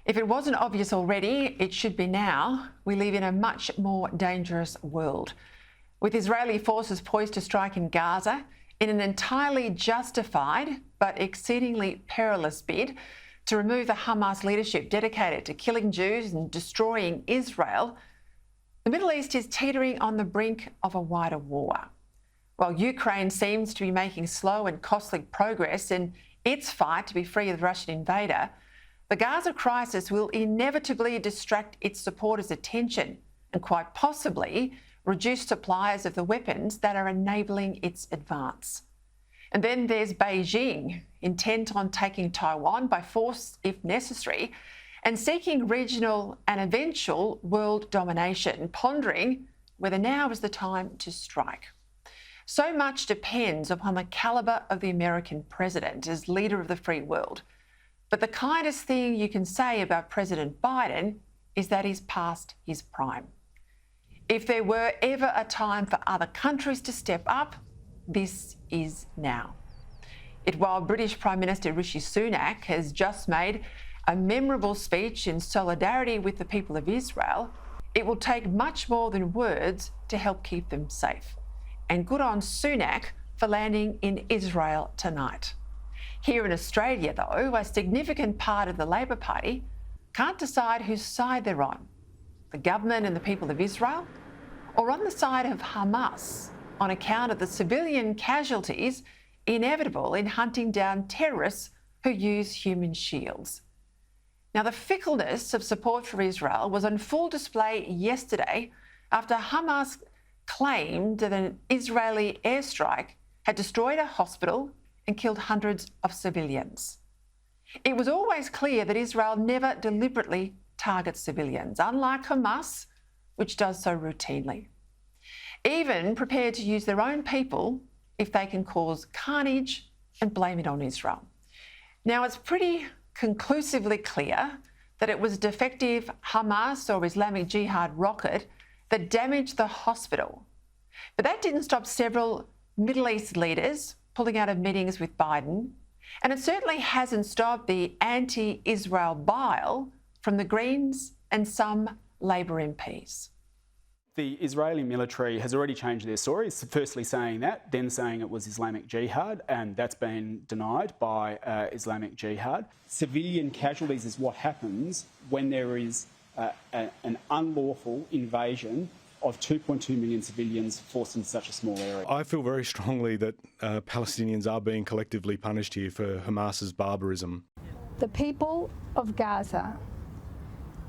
If it wasn't obvious already, it should be now. We live in a much more dangerous world, with Israeli forces poised to strike in Gaza in an entirely justified but exceedingly perilous bid to remove the Hamas leadership dedicated to killing Jews and destroying Israel. The Middle East is teetering on the brink of a wider war. While Ukraine seems to be making slow and costly progress in its fight to be free of the Russian invader, the Gaza crisis will inevitably distract its supporters' attention and quite possibly reduce supplies of the weapons that are enabling its advance. And then there's Beijing, intent on taking Taiwan by force if necessary, and seeking regional and eventual world domination, pondering whether now is the time to strike. So much depends upon the calibre of the American president as leader of the free world. But the kindest thing you can say about President Biden is that he's past his prime. If there were ever a time for other countries to step up, this is now. Yet while British Prime Minister Rishi Sunak has just made a memorable speech in solidarity with the people of Israel, it will take much more than words to help keep them safe. And good on Sunak for landing in Israel tonight. Here in Australia, though, a significant part of the Labor Party can't decide whose side they're on, the government and the people of Israel, or on the side of Hamas, on account of the civilian casualties inevitable in hunting down terrorists who use human shields. Now, the fickleness of support for Israel was on full display yesterday after Hamas claimed that an Israeli airstrike had destroyed a hospital and killed hundreds of civilians. It was always clear that Israel never deliberately targets civilians, unlike Hamas, which does so routinely. Even prepared to use their own people if they can cause carnage and blame it on Israel. Now, it's pretty conclusively clear that it was a defective Hamas or Islamic Jihad rocket that damaged the hospital. But that didn't stop several Middle East leaders pulling out of meetings with Biden, and it certainly hasn't stopped the anti-Israel bile from the Greens and some Labor MPs. The Israeli military has already changed their story, firstly saying that, then saying it was Islamic Jihad, and that's been denied by Islamic Jihad. Civilian casualties is what happens when there is an unlawful invasion of 2.2 million civilians forced into such a small area. I feel very strongly that Palestinians are being collectively punished here for Hamas's barbarism. The people of Gaza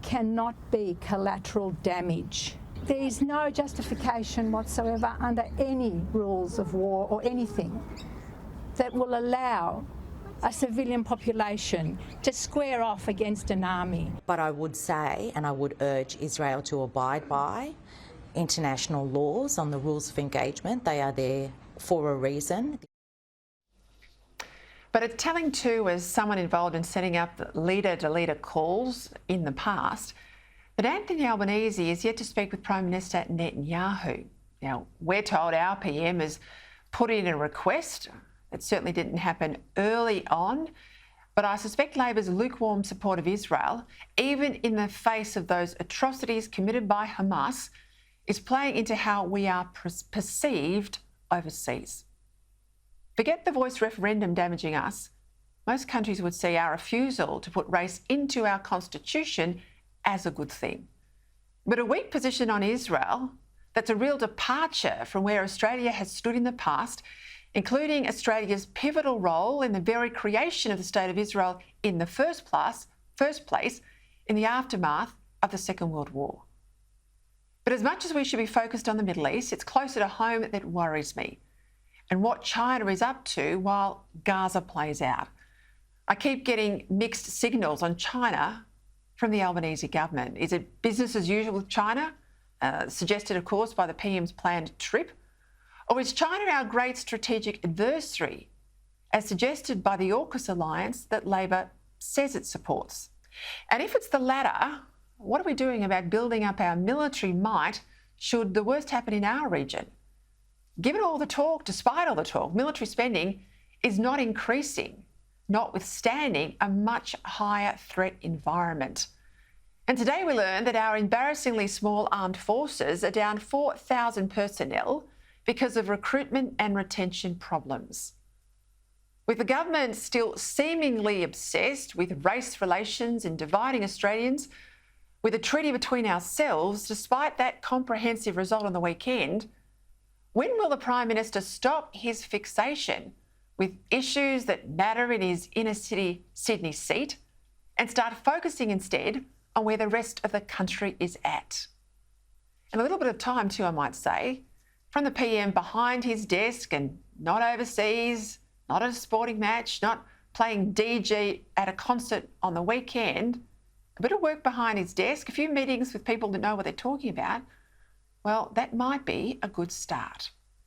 cannot be collateral damage. There is no justification whatsoever under any rules of war or anything that will allow a civilian population to square off against an army. But I would say, and I would urge Israel to abide by international laws on the rules of engagement. They are there for a reason. But it's telling too, as someone involved in setting up leader-to-leader calls in the past, that Anthony Albanese is yet to speak with Prime Minister Netanyahu. Now, we're told our PM has put in a request. It certainly didn't happen early on, but I suspect Labor's lukewarm support of Israel, even in the face of those atrocities committed by Hamas, is playing into how we are perceived overseas. Forget the voice referendum damaging us. Most countries would see our refusal to put race into our constitution as a good thing. But a weak position on Israel that's a real departure from where Australia has stood in the past, including Australia's pivotal role in the very creation of the State of Israel in the first place in the aftermath of the Second World War. But as much as we should be focused on the Middle East, it's closer to home that worries me, and what China is up to while Gaza plays out. I keep getting mixed signals on China from the Albanese government. Is it business as usual with China, suggested, of course, by the PM's planned trip? Or is China our great strategic adversary, as suggested by the AUKUS alliance that Labor says it supports? And if it's the latter, what are we doing about building up our military might should the worst happen in our region? Given all the talk, despite all the talk, military spending is not increasing. notwithstanding a much higher threat environment. And today we learned that our embarrassingly small armed forces are down 4,000 personnel because of recruitment and retention problems. With the government still seemingly obsessed with race relations and dividing Australians, with a treaty between ourselves, despite that comprehensive result on the weekend, when will the Prime Minister stop his fixation with issues that matter in his inner city Sydney seat and start focusing instead on where the rest of the country is at? And a little bit of time too, I might say, from the PM behind his desk and not overseas, not at a sporting match, not playing DG at a concert on the weekend, a bit of work behind his desk, a few meetings with people that know what they're talking about, well, that might be a good start.